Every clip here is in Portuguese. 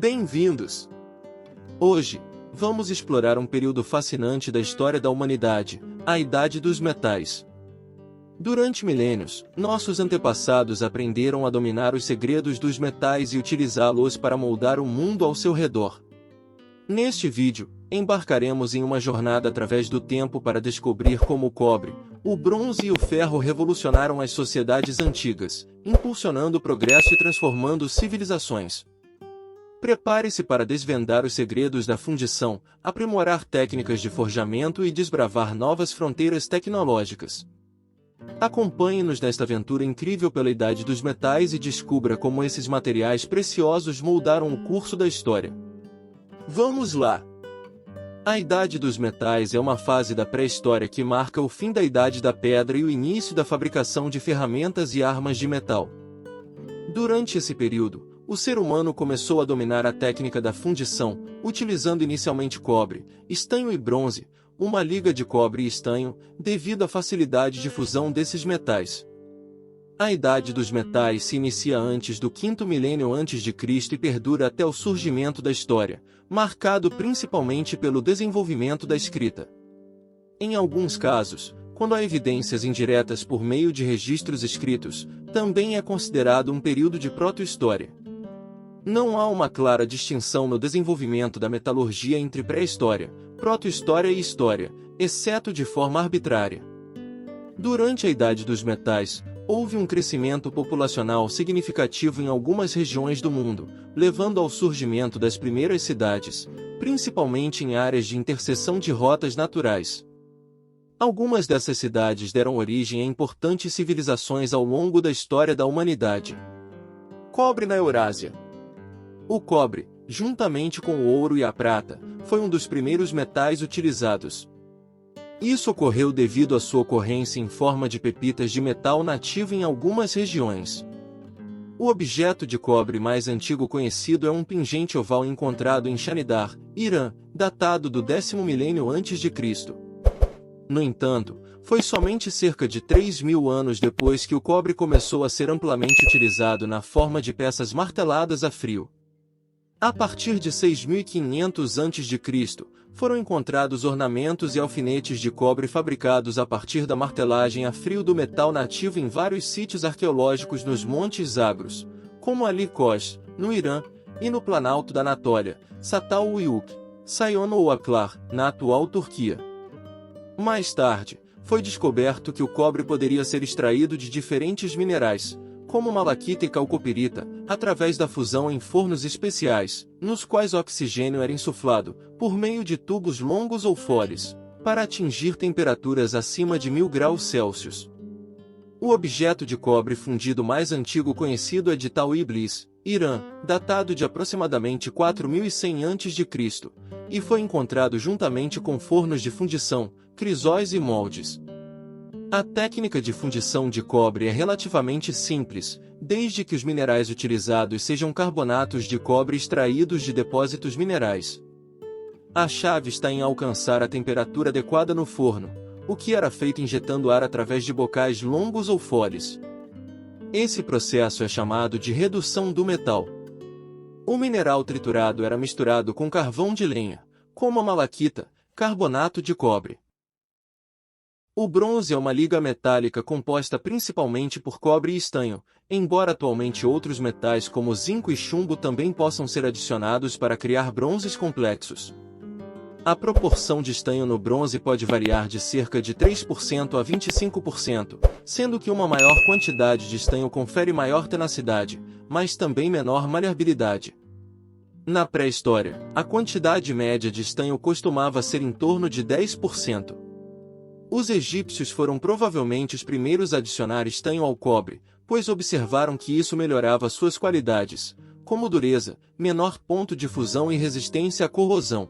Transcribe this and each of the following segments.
Bem-vindos! Hoje, vamos explorar um período fascinante da história da humanidade, a Idade dos Metais. Durante milênios, nossos antepassados aprenderam a dominar os segredos dos metais e utilizá-los para moldar o mundo ao seu redor. Neste vídeo, embarcaremos em uma jornada através do tempo para descobrir como o cobre, o bronze e o ferro revolucionaram as sociedades antigas, impulsionando o progresso e transformando civilizações. Prepare-se para desvendar os segredos da fundição, aprimorar técnicas de forjamento e desbravar novas fronteiras tecnológicas. Acompanhe-nos nesta aventura incrível pela Idade dos Metais e descubra como esses materiais preciosos moldaram o curso da história. Vamos lá! A Idade dos Metais é uma fase da pré-história que marca o fim da Idade da Pedra e o início da fabricação de ferramentas e armas de metal. Durante esse período, o ser humano começou a dominar a técnica da fundição, utilizando inicialmente cobre, estanho e bronze, uma liga de cobre e estanho, devido à facilidade de fusão desses metais. A Idade dos Metais se inicia antes do 5º milênio a.C. e perdura até o surgimento da história, marcado principalmente pelo desenvolvimento da escrita. Em alguns casos, quando há evidências indiretas por meio de registros escritos, também é considerado um período de proto-história. Não há uma clara distinção no desenvolvimento da metalurgia entre pré-história, proto-história e história, exceto de forma arbitrária. Durante a Idade dos Metais, houve um crescimento populacional significativo em algumas regiões do mundo, levando ao surgimento das primeiras cidades, principalmente em áreas de interseção de rotas naturais. Algumas dessas cidades deram origem a importantes civilizações ao longo da história da humanidade. Cobre na Eurásia. O cobre, juntamente com o ouro e a prata, foi um dos primeiros metais utilizados. Isso ocorreu devido à sua ocorrência em forma de pepitas de metal nativo em algumas regiões. O objeto de cobre mais antigo conhecido é um pingente oval encontrado em Shanidar, Irã, datado do 10º milênio a.C. No entanto, foi somente cerca de 3.000 anos depois que o cobre começou a ser amplamente utilizado na forma de peças marteladas a frio. A partir de 6.500 a.C., foram encontrados ornamentos e alfinetes de cobre fabricados a partir da martelagem a frio do metal nativo em vários sítios arqueológicos nos Montes Zagros, como Ali Kosh, no Irã, e no Planalto da Anatólia, Satal Uyuk, Sayon ou Aklar, na atual Turquia. Mais tarde, foi descoberto que o cobre poderia ser extraído de diferentes minerais, como malaquita e calcopirita, através da fusão em fornos especiais, nos quais o oxigênio era insuflado, por meio de tubos longos ou foles, para atingir temperaturas acima de 1.000 graus Celsius. O objeto de cobre fundido mais antigo conhecido é de Tal Iblis, Irã, datado de aproximadamente 4.100 a.C., e foi encontrado juntamente com fornos de fundição, crisóis e moldes. A técnica de fundição de cobre é relativamente simples, desde que os minerais utilizados sejam carbonatos de cobre extraídos de depósitos minerais. A chave está em alcançar a temperatura adequada no forno, o que era feito injetando ar através de bocais longos ou foles. Esse processo é chamado de redução do metal. O mineral triturado era misturado com carvão de lenha, como a malaquita, carbonato de cobre. O bronze é uma liga metálica composta principalmente por cobre e estanho, embora atualmente outros metais como zinco e chumbo também possam ser adicionados para criar bronzes complexos. A proporção de estanho no bronze pode variar de cerca de 3% a 25%, sendo que uma maior quantidade de estanho confere maior tenacidade, mas também menor maleabilidade. Na pré-história, a quantidade média de estanho costumava ser em torno de 10%. Os egípcios foram provavelmente os primeiros a adicionar estanho ao cobre, pois observaram que isso melhorava suas qualidades, como dureza, menor ponto de fusão e resistência à corrosão.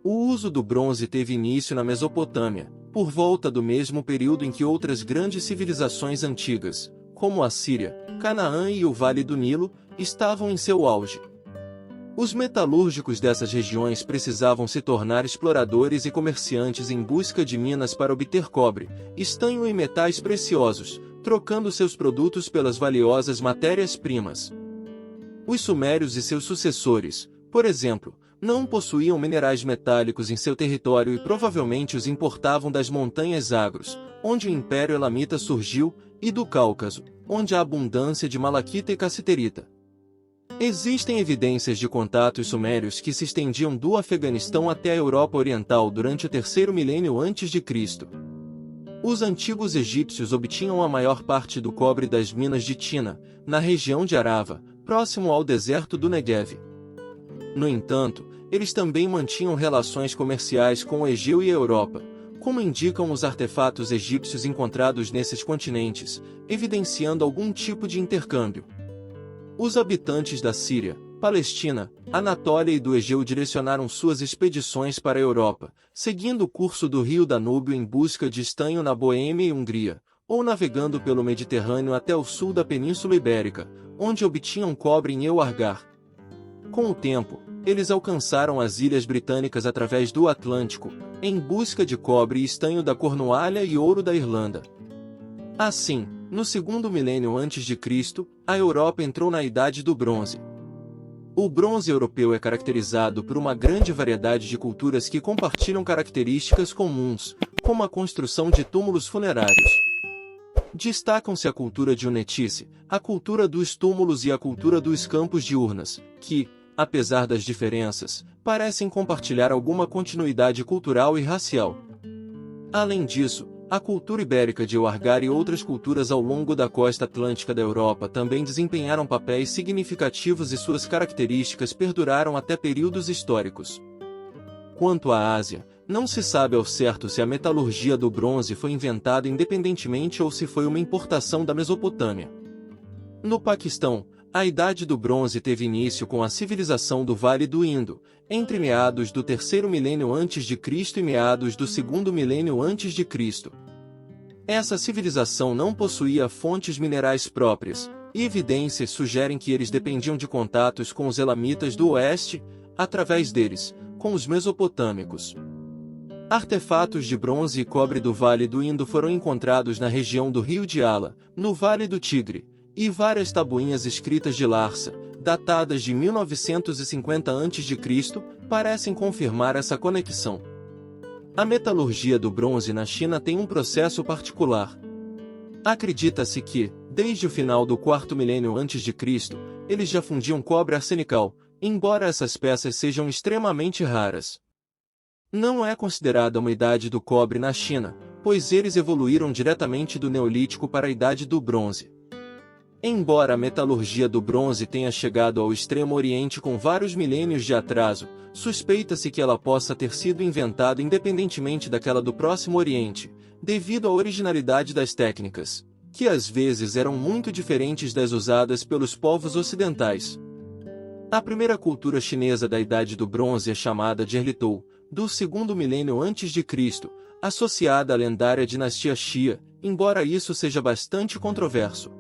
O uso do bronze teve início na Mesopotâmia, por volta do mesmo período em que outras grandes civilizações antigas, como a Síria, Canaã e o Vale do Nilo, estavam em seu auge. Os metalúrgicos dessas regiões precisavam se tornar exploradores e comerciantes em busca de minas para obter cobre, estanho e metais preciosos, trocando seus produtos pelas valiosas matérias-primas. Os sumérios e seus sucessores, por exemplo, não possuíam minerais metálicos em seu território e provavelmente os importavam das montanhas Zagros, onde o Império Elamita surgiu, e do Cáucaso, onde há abundância de malaquita e cassiterita. Existem evidências de contatos sumérios que se estendiam do Afeganistão até a Europa Oriental durante o terceiro milênio antes de Cristo. Os antigos egípcios obtinham a maior parte do cobre das minas de Tina, na região de Arava, próximo ao deserto do Negev. No entanto, eles também mantinham relações comerciais com o Egeu e a Europa, como indicam os artefatos egípcios encontrados nesses continentes, evidenciando algum tipo de intercâmbio. Os habitantes da Síria, Palestina, Anatólia e do Egeu direcionaram suas expedições para a Europa, seguindo o curso do rio Danúbio em busca de estanho na Boêmia e Hungria, ou navegando pelo Mediterrâneo até o sul da Península Ibérica, onde obtinham cobre em Euargar. Com o tempo, eles alcançaram as ilhas britânicas através do Atlântico, em busca de cobre e estanho da Cornualha e ouro da Irlanda. Assim, no segundo milênio antes de Cristo, a Europa entrou na Idade do Bronze. O bronze europeu é caracterizado por uma grande variedade de culturas que compartilham características comuns, como a construção de túmulos funerários. Destacam-se a cultura de Unetice, a cultura dos túmulos e a cultura dos campos de urnas, que, apesar das diferenças, parecem compartilhar alguma continuidade cultural e racial. Além disso, a cultura ibérica de Euargar e outras culturas ao longo da costa atlântica da Europa também desempenharam papéis significativos e suas características perduraram até períodos históricos. Quanto à Ásia, não se sabe ao certo se a metalurgia do bronze foi inventada independentemente ou se foi uma importação da Mesopotâmia. No Paquistão, a Idade do Bronze teve início com a civilização do Vale do Indo, entre meados do terceiro milênio antes de Cristo e meados do segundo milênio antes de Cristo. Essa civilização não possuía fontes minerais próprias, e evidências sugerem que eles dependiam de contatos com os elamitas do oeste, através deles, com os mesopotâmicos. Artefatos de bronze e cobre do Vale do Indo foram encontrados na região do rio de Ala, no Vale do Tigre, e várias tabuinhas escritas de Larsa, datadas de 1950 a.C., parecem confirmar essa conexão. A metalurgia do bronze na China tem um processo particular. Acredita-se que, desde o final do quarto milênio antes de Cristo, eles já fundiam cobre arsenical, embora essas peças sejam extremamente raras. Não é considerada uma idade do cobre na China, pois eles evoluíram diretamente do Neolítico para a Idade do Bronze. Embora a metalurgia do bronze tenha chegado ao Extremo Oriente com vários milênios de atraso, suspeita-se que ela possa ter sido inventada independentemente daquela do Próximo Oriente, devido à originalidade das técnicas, que às vezes eram muito diferentes das usadas pelos povos ocidentais. A primeira cultura chinesa da Idade do Bronze é chamada de Erlitou, do segundo milênio antes de Cristo, associada à lendária dinastia Xia, embora isso seja bastante controverso.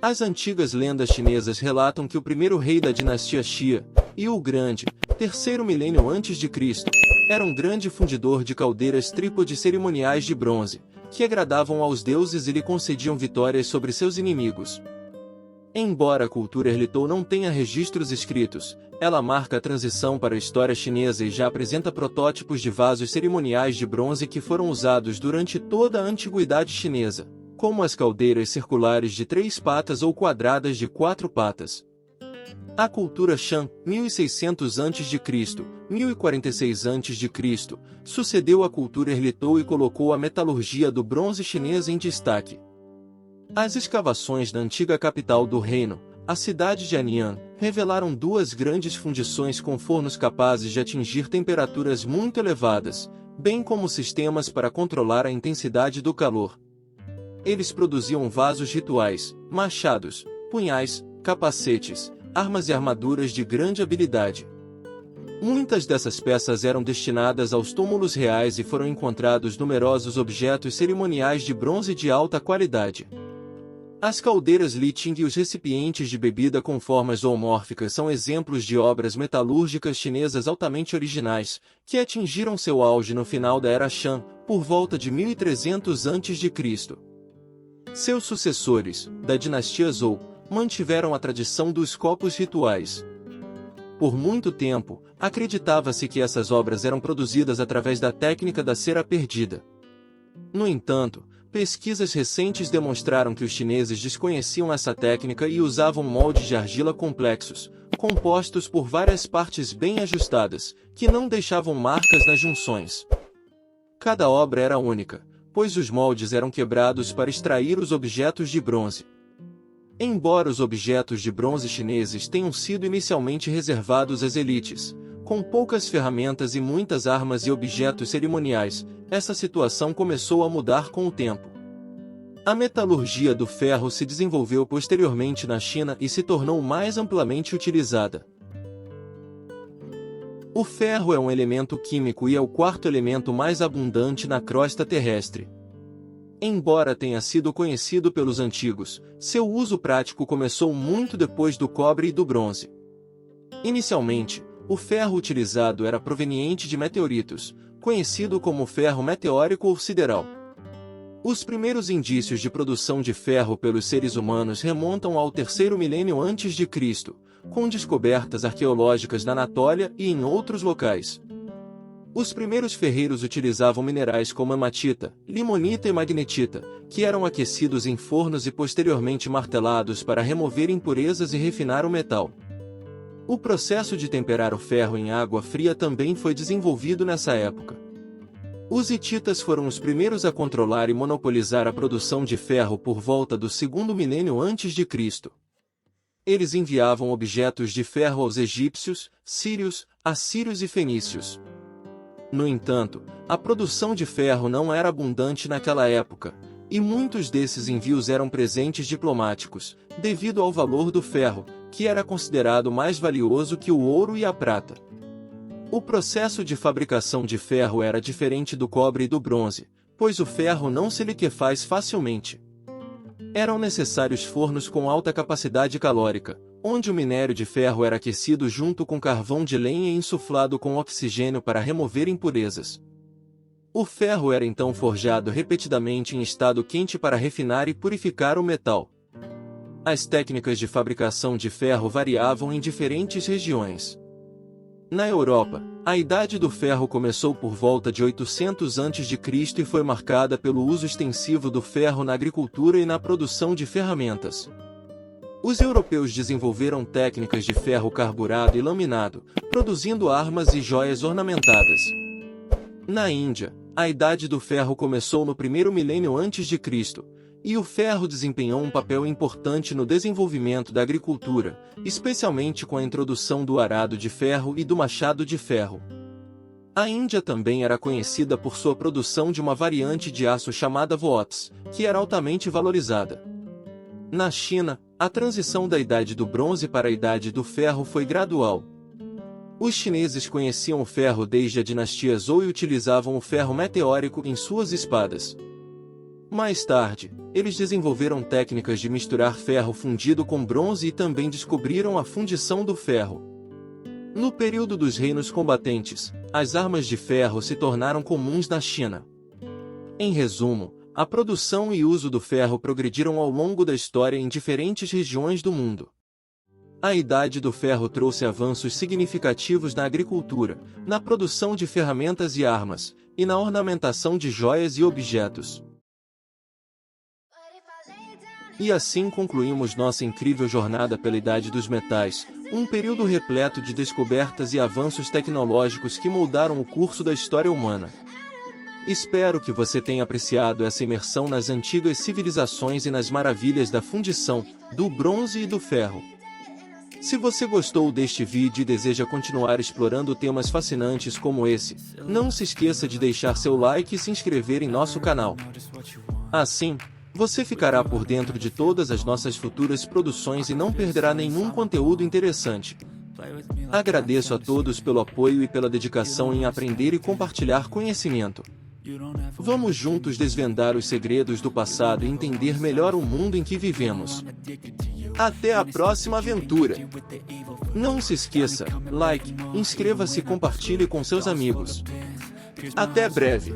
As antigas lendas chinesas relatam que o primeiro rei da dinastia Xia, Yu o Grande, terceiro milênio antes de Cristo, era um grande fundidor de caldeiras trípode cerimoniais de bronze, que agradavam aos deuses e lhe concediam vitórias sobre seus inimigos. Embora a cultura Erlitou não tenha registros escritos, ela marca a transição para a história chinesa e já apresenta protótipos de vasos cerimoniais de bronze que foram usados durante toda a antiguidade chinesa, como as caldeiras circulares de 3 patas ou quadradas de 4 patas. A cultura Shang, 1600 a.C., 1046 a.C., sucedeu à cultura Erlitou e colocou a metalurgia do bronze chinesa em destaque. As escavações da antiga capital do reino, a cidade de Anian, revelaram 2 grandes fundições com fornos capazes de atingir temperaturas muito elevadas, bem como sistemas para controlar a intensidade do calor. Eles produziam vasos rituais, machados, punhais, capacetes, armas e armaduras de grande habilidade. Muitas dessas peças eram destinadas aos túmulos reais e foram encontrados numerosos objetos cerimoniais de bronze de alta qualidade. As caldeiras Li Ting e os recipientes de bebida com formas zoomórficas são exemplos de obras metalúrgicas chinesas altamente originais, que atingiram seu auge no final da Era Shang, por volta de 1300 a.C. Seus sucessores, da dinastia Zhou, mantiveram a tradição dos copos rituais. Por muito tempo, acreditava-se que essas obras eram produzidas através da técnica da cera perdida. No entanto, pesquisas recentes demonstraram que os chineses desconheciam essa técnica e usavam moldes de argila complexos, compostos por várias partes bem ajustadas, que não deixavam marcas nas junções. Cada obra era única, pois os moldes eram quebrados para extrair os objetos de bronze. Embora os objetos de bronze chineses tenham sido inicialmente reservados às elites, com poucas ferramentas e muitas armas e objetos cerimoniais, essa situação começou a mudar com o tempo. A metalurgia do ferro se desenvolveu posteriormente na China e se tornou mais amplamente utilizada. O ferro é um elemento químico e é o quarto elemento mais abundante na crosta terrestre. Embora tenha sido conhecido pelos antigos, seu uso prático começou muito depois do cobre e do bronze. Inicialmente, o ferro utilizado era proveniente de meteoritos, conhecido como ferro meteórico ou sideral. Os primeiros indícios de produção de ferro pelos seres humanos remontam ao terceiro milênio antes de Cristo, com descobertas arqueológicas na Anatólia e em outros locais. Os primeiros ferreiros utilizavam minerais como hematita, limonita e magnetita, que eram aquecidos em fornos e posteriormente martelados para remover impurezas e refinar o metal. O processo de temperar o ferro em água fria também foi desenvolvido nessa época. Os hititas foram os primeiros a controlar e monopolizar a produção de ferro por volta do segundo milênio antes de Cristo. Eles enviavam objetos de ferro aos egípcios, sírios, assírios e fenícios. No entanto, a produção de ferro não era abundante naquela época, e muitos desses envios eram presentes diplomáticos, devido ao valor do ferro, que era considerado mais valioso que o ouro e a prata. O processo de fabricação de ferro era diferente do cobre e do bronze, pois o ferro não se liquefaz facilmente. Eram necessários fornos com alta capacidade calórica, onde o minério de ferro era aquecido junto com carvão de lenha e insuflado com oxigênio para remover impurezas. O ferro era então forjado repetidamente em estado quente para refinar e purificar o metal. As técnicas de fabricação de ferro variavam em diferentes regiões. Na Europa, a Idade do Ferro começou por volta de 800 a.C. e foi marcada pelo uso extensivo do ferro na agricultura e na produção de ferramentas. Os europeus desenvolveram técnicas de ferro carburado e laminado, produzindo armas e joias ornamentadas. Na Índia, a Idade do Ferro começou no primeiro milênio antes de Cristo, e o ferro desempenhou um papel importante no desenvolvimento da agricultura, especialmente com a introdução do arado de ferro e do machado de ferro. A Índia também era conhecida por sua produção de uma variante de aço chamada woods, que era altamente valorizada. Na China, a transição da Idade do Bronze para a Idade do Ferro foi gradual. Os chineses conheciam o ferro desde a dinastia Zhou e utilizavam o ferro meteórico em suas espadas. Mais tarde, eles desenvolveram técnicas de misturar ferro fundido com bronze e também descobriram a fundição do ferro. No período dos reinos combatentes, as armas de ferro se tornaram comuns na China. Em resumo, a produção e uso do ferro progrediram ao longo da história em diferentes regiões do mundo. A Idade do Ferro trouxe avanços significativos na agricultura, na produção de ferramentas e armas, e na ornamentação de joias e objetos. E assim concluímos nossa incrível jornada pela Idade dos Metais, um período repleto de descobertas e avanços tecnológicos que moldaram o curso da história humana. Espero que você tenha apreciado essa imersão nas antigas civilizações e nas maravilhas da fundição, do bronze e do ferro. Se você gostou deste vídeo e deseja continuar explorando temas fascinantes como esse, não se esqueça de deixar seu like e se inscrever em nosso canal. Assim, você ficará por dentro de todas as nossas futuras produções e não perderá nenhum conteúdo interessante. Agradeço a todos pelo apoio e pela dedicação em aprender e compartilhar conhecimento. Vamos juntos desvendar os segredos do passado e entender melhor o mundo em que vivemos. Até a próxima aventura! Não se esqueça, like, inscreva-se e compartilhe com seus amigos. Até breve!